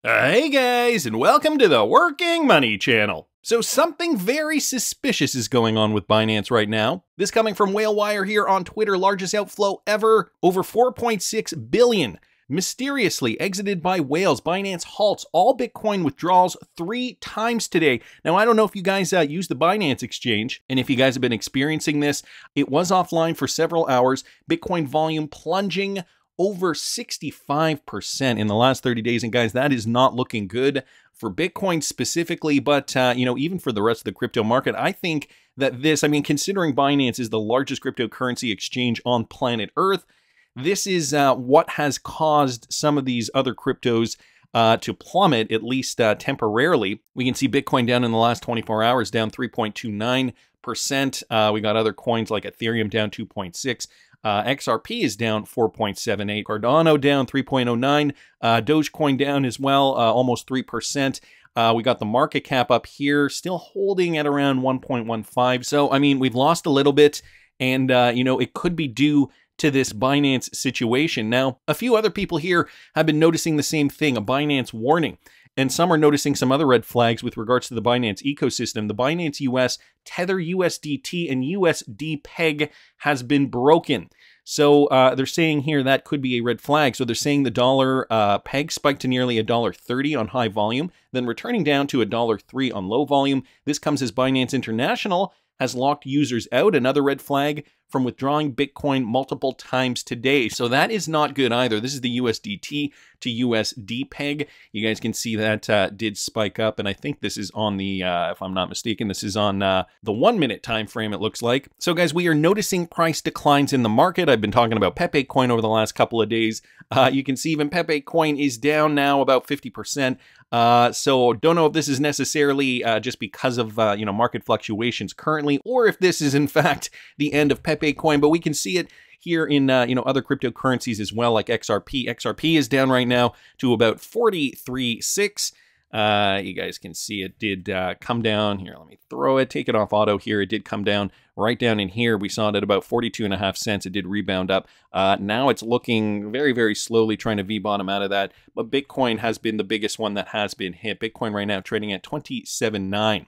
Hey guys, and welcome to the Working Money channel. So something very suspicious is going on with Binance right now. This coming from LimeWire here on Twitter, largest outflow ever, over 4.6 billion. Mysteriously exited by whales. Binance halts all Bitcoin withdrawals 3 times today. Now, I don't know if you guys use the Binance exchange, and if you guys have been experiencing this, it was offline for several hours. Bitcoin volume plunging over 65% in the last 30 days. And guys, that is not looking good for Bitcoin specifically, but even for the rest of the crypto market. I think that this, considering Binance is the largest cryptocurrency exchange on planet Earth, this is what has caused some of these other cryptos to plummet, at least temporarily. We can see Bitcoin down in the last 24 hours, down 3.29%. We got other coins like Ethereum down 2.6%. XRP is down 4.78%. Cardano down 3.09%. Dogecoin down as well, almost 3%. We got the market cap up here, still holding at around 1.15. So, we've lost a little bit, and, it could be due to this Binance situation. Now, a few other people here have been noticing the same thing, a Binance warning. And some are noticing some other red flags with regards to the Binance ecosystem. The Binance US Tether USDT and USD peg has been broken. So they're saying here that could be a red flag. So they're saying the dollar peg spiked to nearly $1.30 on high volume, then returning down to $1.03 on low volume. This comes as Binance International has locked users out, another red flag, from withdrawing Bitcoin multiple times today. So that is not good either. This is the USDT to USD peg. You guys can see that did spike up, and I think this is on the, if I'm not mistaken, this is on the 1 minute time frame, it looks like. So guys, we are noticing price declines in the market. I've been talking about Pepe coin over the last couple of days. You can see even Pepe coin is down now about 50%. So don't know if this is necessarily just because of market fluctuations currently, or if this is in fact the end of Pepe coin, but we can see it here in other cryptocurrencies as well, like XRP. XRP is down right now to about 43.6. You guys can see it did come down here. Let me throw it, take it off auto here. It did come down right down in here. We saw it at about 42.5 cents. It did rebound up. Now it's looking very, very slowly trying to V-bottom out of that. But Bitcoin has been the biggest one that has been hit. Bitcoin right now trading at 27.9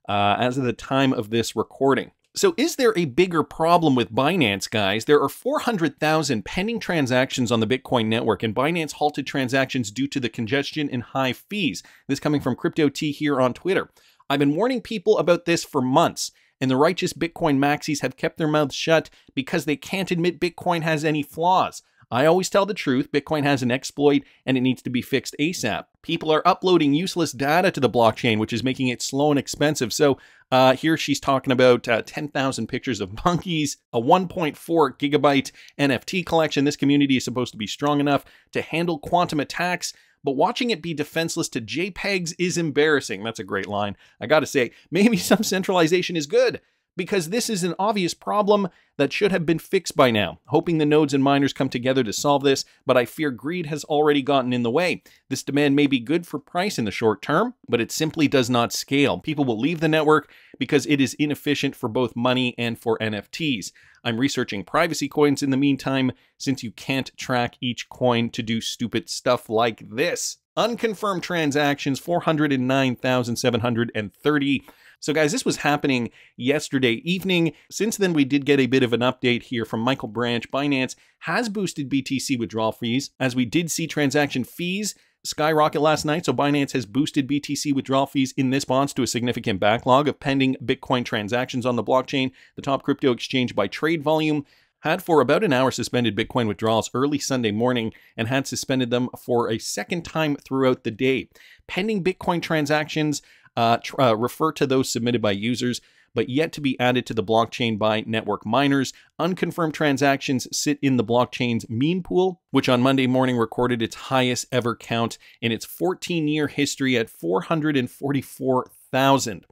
as of the time of this recording. So is there a bigger problem with Binance, guys? There are 400,000 pending transactions on the Bitcoin network, and Binance halted transactions due to the congestion and high fees. This coming from Crypto T here on Twitter. I've been warning people about this for months, and the righteous Bitcoin maxis have kept their mouths shut because they can't admit Bitcoin has any flaws. I always tell the truth. Bitcoin has an exploit and it needs to be fixed ASAP. People are uploading useless data to the blockchain, which is making it slow and expensive. So here she's talking about 10,000 pictures of monkeys, a 1.4 gigabyte NFT collection. This community is supposed to be strong enough to handle quantum attacks, but watching it be defenseless to JPEGs is embarrassing. That's a great line. I gotta say, maybe some centralization is good, because this is an obvious problem that should have been fixed by now. Hoping the nodes and miners come together to solve this, but I fear greed has already gotten in the way. This demand may be good for price in the short term, but it simply does not scale. People will leave the network because it is inefficient for both money and for NFTs. I'm researching privacy coins in the meantime, since you can't track each coin to do stupid stuff like this. Unconfirmed transactions, 409,730. So guys, this was happening yesterday evening. Since then, we did get a bit of an update here from Michael Branch. Binance has boosted BTC withdrawal fees, as we did see transaction fees skyrocket last night. So Binance has boosted BTC withdrawal fees in response to a significant backlog of pending Bitcoin transactions on the blockchain. The top crypto exchange by trade volume had for about an hour suspended Bitcoin withdrawals early Sunday morning and had suspended them for a second time throughout the day. Pending Bitcoin transactions refer to those submitted by users, but yet to be added to the blockchain by network miners. Unconfirmed transactions sit in the blockchain's meme pool, which on Monday morning recorded its highest ever count in its 14-year history at 444,000.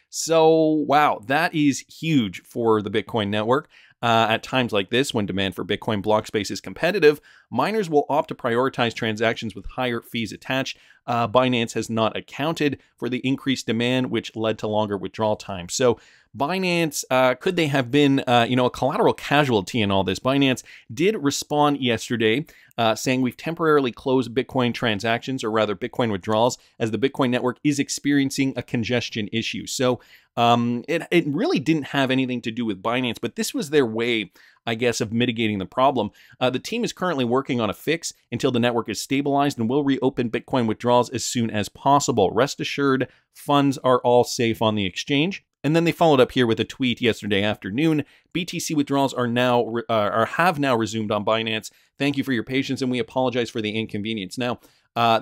So, wow, that is huge for the Bitcoin network. At times like this, when demand for Bitcoin block space is competitive, miners will opt to prioritize transactions with higher fees attached. Binance has not accounted for the increased demand, which led to longer withdrawal time. So Binance, could they have been, a collateral casualty in all this? Binance did respond yesterday, saying we've temporarily closed Bitcoin transactions, or rather Bitcoin withdrawals, as the Bitcoin network is experiencing a congestion issue. So it really didn't have anything to do with Binance, but this was their way, I guess, of mitigating the problem. The team is currently working on a fix until the network is stabilized and will reopen Bitcoin withdrawals as soon as possible. Rest assured, funds are all safe on the exchange. And then they followed up here with a tweet yesterday afternoon. BTC withdrawals have now resumed on Binance. Thank you for your patience, and we apologize for the inconvenience. Now,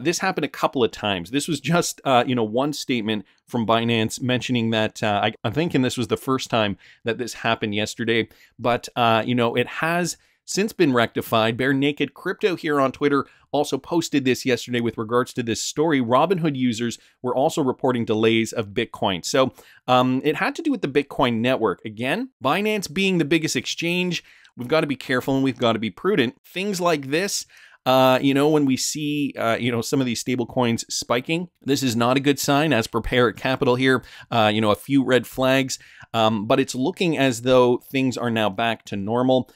this happened a couple of times. This was just, one statement from Binance mentioning that I'm thinking this was the first time that this happened yesterday, but, it has since been rectified. Bare Naked Crypto here on Twitter also posted this yesterday with regards to this story. Robinhood users were also reporting delays of Bitcoin. So it had to do with the Bitcoin network. Again, Binance being the biggest exchange, we've got to be careful and we've got to be prudent. Things like this, when we see, some of these stable coins spiking, this is not a good sign. As per Parrot Capital here, a few red flags, but it's looking as though things are now back to normal.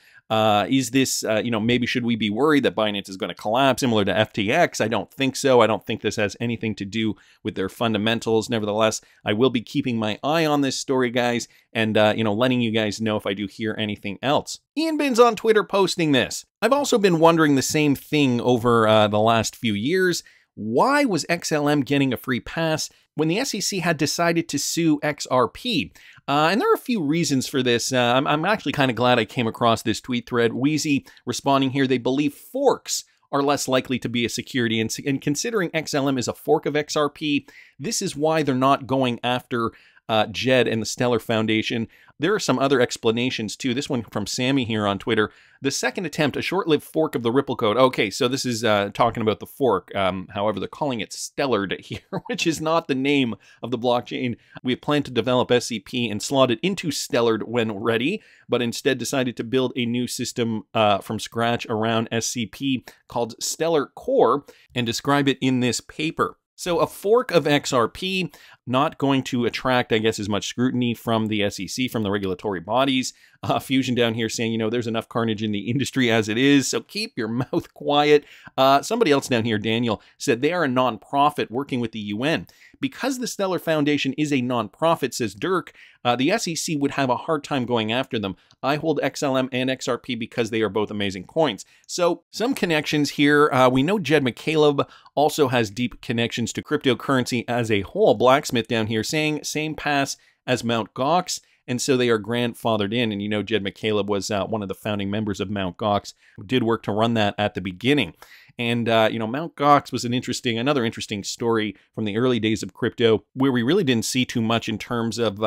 Is this, maybe should we be worried that Binance is going to collapse similar to FTX? I don't think so. I don't think this has anything to do with their fundamentals. Nevertheless, I will be keeping my eye on this story, guys, and, letting you guys know if I do hear anything else. Ian Bin's on Twitter posting this. I've also been wondering the same thing over the last few years. Why was XLM getting a free pass when the SEC had decided to sue XRP? And there are a few reasons for this. I'm actually kind of glad I came across this tweet thread. Wheezy responding here, they believe forks are less likely to be a security. And considering XLM is a fork of XRP, this is why they're not going after Jed and the Stellar Foundation. There are some other explanations too. This one from Sammy here on Twitter. The second attempt, a short-lived fork of the Ripple code. Okay, so this is talking about the fork. However, they're calling it Stellar here, which is not the name of the blockchain. We have planned to develop SCP and slot it into Stellar when ready, but instead decided to build a new system from scratch around SCP called Stellar Core and describe it in this paper. So a fork of XRP, not going to attract, I guess, as much scrutiny from the SEC, from the regulatory bodies. Fusion down here saying, there's enough carnage in the industry as it is, so keep your mouth quiet. Somebody else down here, Daniel, said they are a nonprofit working with the UN. Because the Stellar Foundation is a nonprofit, says Dirk, the SEC would have a hard time going after them. I hold XLM and XRP because they are both amazing coins. So some connections here. We know Jed McCaleb also has deep connections to cryptocurrency as a whole. Blacksmith down here saying same pass as Mt. Gox. And so they are grandfathered in. And Jed McCaleb was one of the founding members of Mt. Gox, who did work to run that at the beginning. And, Mt. Gox was another interesting story from the early days of crypto, where we really didn't see too much in terms of,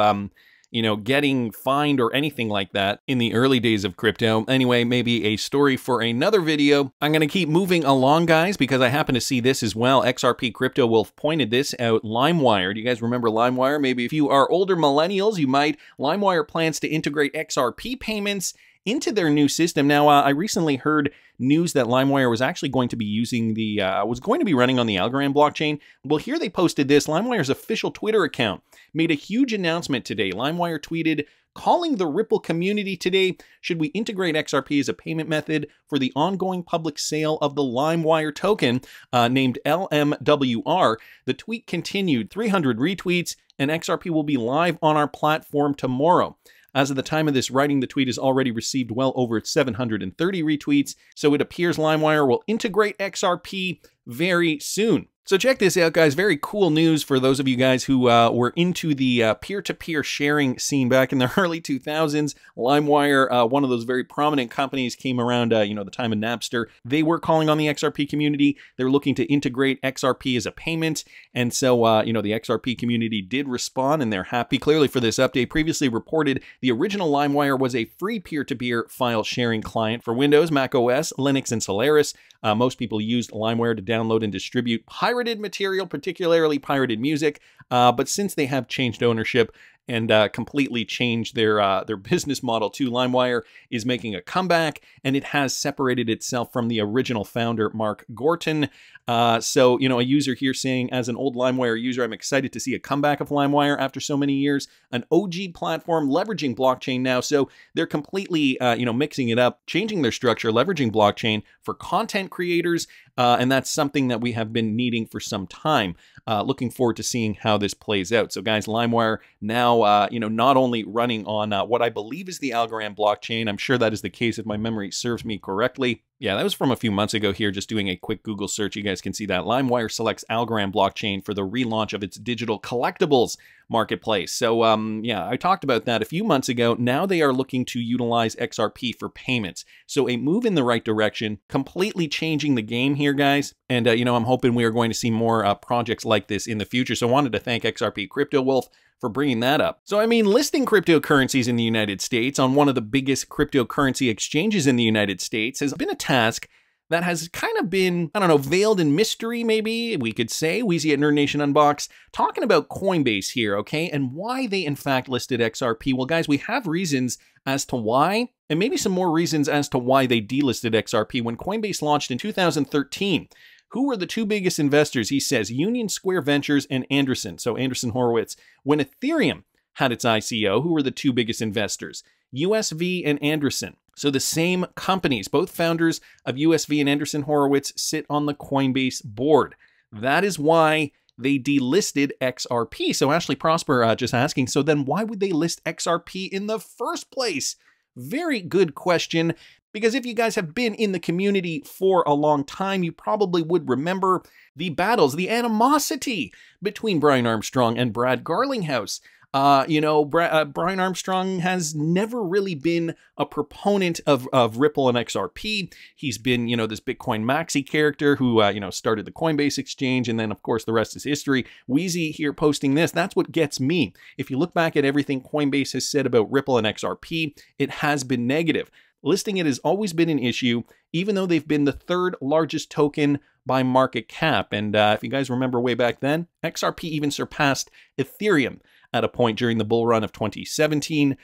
getting fined or anything like that in the early days of crypto. Anyway, maybe a story for another video. I'm going to keep moving along, guys, because I happen to see this as well. XRP Crypto Wolf pointed this out. LimeWire. Do you guys remember LimeWire? Maybe if you are older millennials, you might. LimeWire plans to integrate XRP payments into their new system. Now, I recently heard news that LimeWire was actually going to be using running on the Algorand blockchain. Well, here they posted this. LimeWire's official Twitter account made a huge announcement today. LimeWire tweeted, calling the Ripple community today, should we integrate XRP as a payment method for the ongoing public sale of the LimeWire token named LMWR. The tweet continued, 300 retweets, and XRP will be live on our platform tomorrow. As of the time of this writing, the tweet has already received well over 730 retweets, so it appears LimeWire will integrate XRP very soon. So check this out, guys. Very cool news for those of you guys who were into the peer-to-peer sharing scene back in the early 2000s. LimeWire, one of those very prominent companies, came around, the time of Napster. They were calling on the XRP community. They're looking to integrate XRP as a payment. And so, the XRP community did respond, and they're happy clearly for this update. Previously reported, the original LimeWire was a free peer-to-peer file sharing client for Windows, Mac OS, Linux, and Solaris. Most people used LimeWire to download and distribute pirated material, particularly pirated music, but since they have changed ownership, and completely change their business model too. LimeWire is making a comeback, and it has separated itself from the original founder, Mark Gorton. So, a user here saying, as an old LimeWire user, I'm excited to see a comeback of LimeWire after so many years. An OG platform leveraging blockchain now. So they're completely, mixing it up, changing their structure, leveraging blockchain for content creators. And that's something that we have been needing for some time. Looking forward to seeing how this plays out. So guys, LimeWire now, not only running on what I believe is the Algorand blockchain. I'm sure that is the case if my memory serves me correctly. Yeah, that was from a few months ago here, just doing a quick Google search. You guys can see that LimeWire selects Algorand blockchain for the relaunch of its digital collectibles marketplace. So yeah, I talked about that a few months ago. Now they are looking to utilize XRP for payments. So a move in the right direction, completely changing the game here, guys. And, I'm hoping we are going to see more projects like this in the future. So I wanted to thank XRP Crypto Wolf for bringing that up. So, listing cryptocurrencies in the United States on one of the biggest cryptocurrency exchanges in the United States has been a task that has kind of been, veiled in mystery, maybe we could say. Wheezy at Nerd Nation Unbox, talking about Coinbase here, okay, and why they in fact listed XRP. Well, guys, we have reasons as to why, and maybe some more reasons as to why they delisted XRP. When Coinbase launched in 2013, who were the two biggest investors? He says Union Square Ventures and Andreessen, so Andreessen Horowitz. When Ethereum had its ICO, who were the two biggest investors? USV and Andreessen. So the same companies, both founders of USV and Andreessen Horowitz, sit on the Coinbase board. That is why they delisted XRP. So Ashley Prosper just asking, so then why would they list XRP in the first place? Very good question, because if you guys have been in the community for a long time, you probably would remember the battles, the animosity between Brian Armstrong and Brad Garlinghouse. Brian Armstrong has never really been a proponent of Ripple and XRP. He's been, this Bitcoin maxi character who, started the Coinbase exchange. And then, of course, the rest is history. Wheezy here posting this. That's what gets me. If you look back at everything Coinbase has said about Ripple and XRP, it has been negative. Listing it has always been an issue, even though they've been the third largest token by market cap. And if you guys remember way back then, XRP even surpassed Ethereum at a point during the bull run of 2017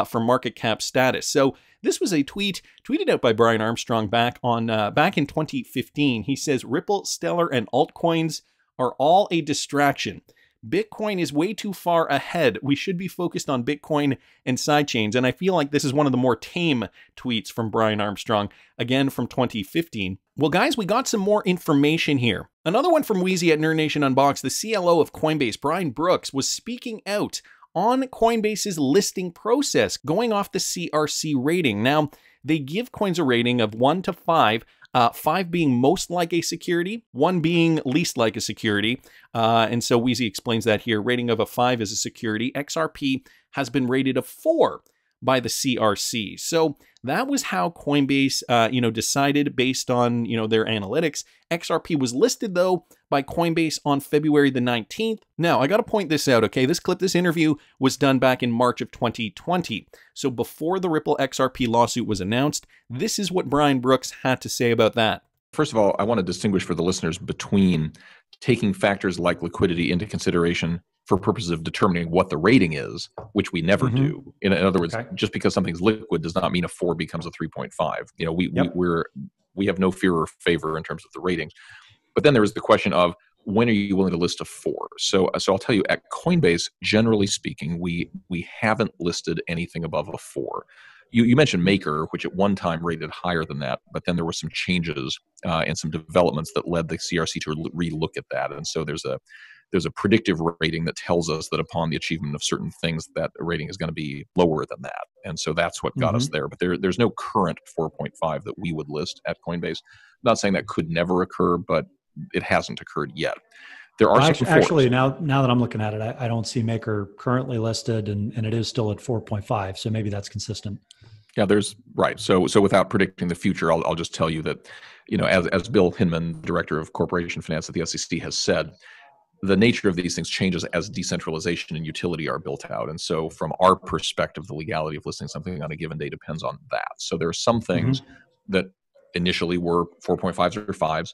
for market cap status. So this was a tweeted out by Brian Armstrong back in 2015. He says, Ripple, Stellar, and altcoins are all a distraction. Bitcoin is way too far ahead. We should be focused on Bitcoin and sidechains. And I feel like this is one of the more tame tweets from Brian Armstrong, again from 2015. Well, guys, we got some more information here. Another one from Wheezy at Nerd Nation Unbox. The CLO of Coinbase, Brian Brooks, was speaking out on Coinbase's listing process, going off the CRC rating. Now, they give coins a rating of 1 to 5, 5 being most like a security, 1 being least like a security. And so Wheezy explains that here. Rating of a 5 is a security. XRP has been rated a 4 by the CRC. So that was how Coinbase, decided based on, their analytics. XRP was listed, though, by Coinbase on February the 19th. Now, I got to point this out, okay? This interview was done back in March of 2020. So before the Ripple XRP lawsuit was announced, this is what Brian Brooks had to say about that. First of all, I want to distinguish for the listeners between taking factors like liquidity into consideration for purposes of determining what the rating is, which we never do. In other words, just because something's liquid does not mean a 4 becomes a 3.5. We have no fear or favor in terms of the ratings. But then there is the question of when are you willing to list a 4? So I'll tell you, at Coinbase, generally speaking, we haven't listed anything above a 4. You mentioned Maker, which at one time rated higher than that, but then there were some changes and some developments that led the CRC to relook at that. And so there's a predictive rating that tells us that upon the achievement of certain things, that rating is going to be lower than that. And so that's what got us there. But there's no current 4.5 that we would list at Coinbase. I'm not saying that could never occur, but it hasn't occurred yet. There are actually, now that I'm looking at it, I don't see Maker currently listed, and it is still at 4.5. So maybe that's consistent. Yeah, right. So without predicting the future, I'll just tell you that, as Bill Hinman, director of corporation finance at the SEC, has said, the nature of these things changes as decentralization and utility are built out. And so from our perspective, the legality of listing something on a given day depends on that. So there are some things that initially were 4.5s or 5s,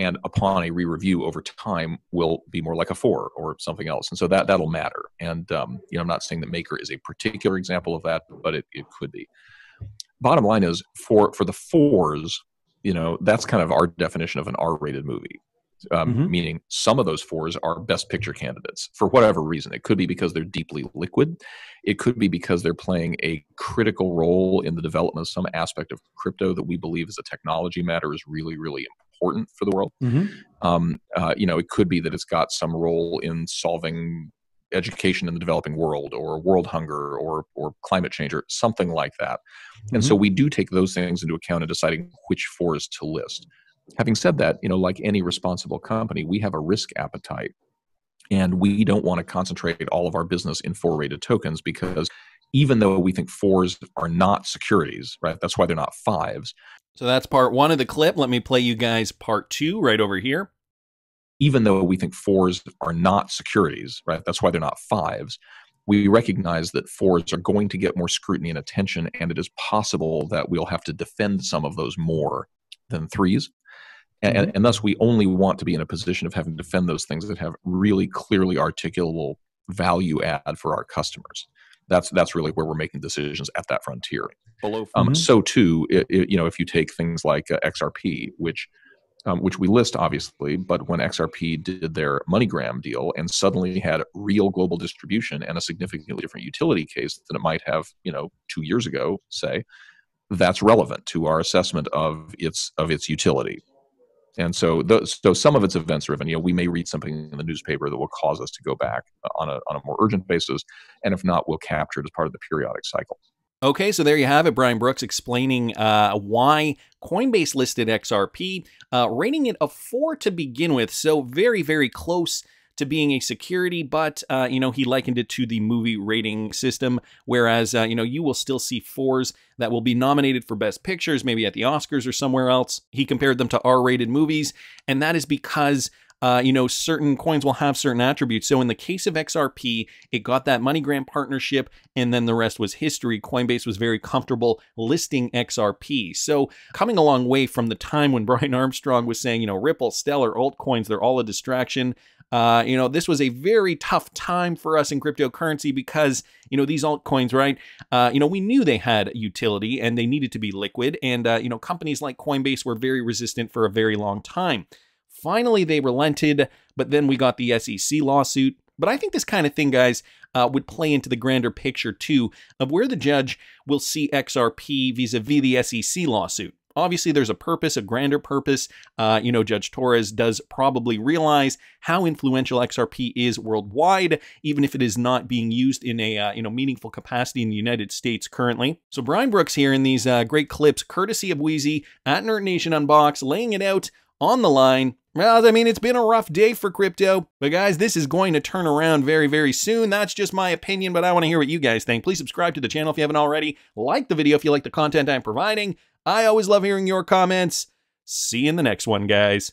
and upon a re-review over time will be more like a 4 or something else. And so that'll matter. And I'm not saying that Maker is a particular example of that, but it could be. Bottom line is for the 4s, that's kind of our definition of an R-rated movie. Meaning some of those 4s are best picture candidates for whatever reason. It could be because they're deeply liquid. It could be because they're playing a critical role in the development of some aspect of crypto that we believe as a technology matter is really, really important for the world. It could be that it's got some role in solving education in the developing world or world hunger or climate change or something like that. And so we do take those things into account in deciding which 4s to list. Having said that, like any responsible company, we have a risk appetite, and we don't want to concentrate all of our business in 4-rated tokens, because even though we think 4s are not securities, right? That's why they're not 5s. So that's part 1 of the clip. Let me play you guys part 2 right over here. Even though we think 4s are not securities, right? That's why they're not 5s. We recognize that 4s are going to get more scrutiny and attention, and it is possible that we'll have to defend some of those more than 3s. And thus, we only want to be in a position of having to defend those things that have really clearly articulable value add for our customers. That's really where we're making decisions at that frontier. Below. So too, if you take things like XRP, which we list obviously, but when XRP did their MoneyGram deal and suddenly had real global distribution and a significantly different utility case than it might have, 2 years ago, say, that's relevant to our assessment of its utility. And so some of it's events driven. We may read something in the newspaper that will cause us to go back on a more urgent basis, and if not, we'll capture it as part of the periodic cycle. Okay, so there you have it. Brian Brooks explaining why Coinbase listed XRP, rating it a 4 to begin with. So very, very close to being a security, but, he likened it to the movie rating system, whereas, you will still see 4s that will be nominated for Best Pictures, maybe at the Oscars or somewhere else. He compared them to R-rated movies, and that is because certain coins will have certain attributes. So in the case of XRP, it got that MoneyGram partnership, and then the rest was history. Coinbase was very comfortable listing XRP. So coming a long way from the time when Brian Armstrong was saying, Ripple, Stellar, altcoins, they're all a distraction. This was a very tough time for us in cryptocurrency because, these altcoins, right? We knew they had utility and they needed to be liquid. And, companies like Coinbase were very resistant for a very long time. Finally, they relented, but then we got the SEC lawsuit. But I think this kind of thing, guys, would play into the grander picture, too, of where the judge will see XRP vis-a-vis the SEC lawsuit. Obviously, there's a purpose, a grander purpose. Judge Torres does probably realize how influential XRP is worldwide, even if it is not being used in a meaningful capacity in the United States currently. So Brian Brooks here in these great clips, courtesy of Wheezy at Nerd Nation Unbox, laying it out on the line. Well, it's been a rough day for crypto, but guys, this is going to turn around very, very soon. That's just my opinion, but I want to hear what you guys think. Please subscribe to the channel if you haven't already. Like the video if you like the content I'm providing. I always love hearing your comments. See you in the next one, guys.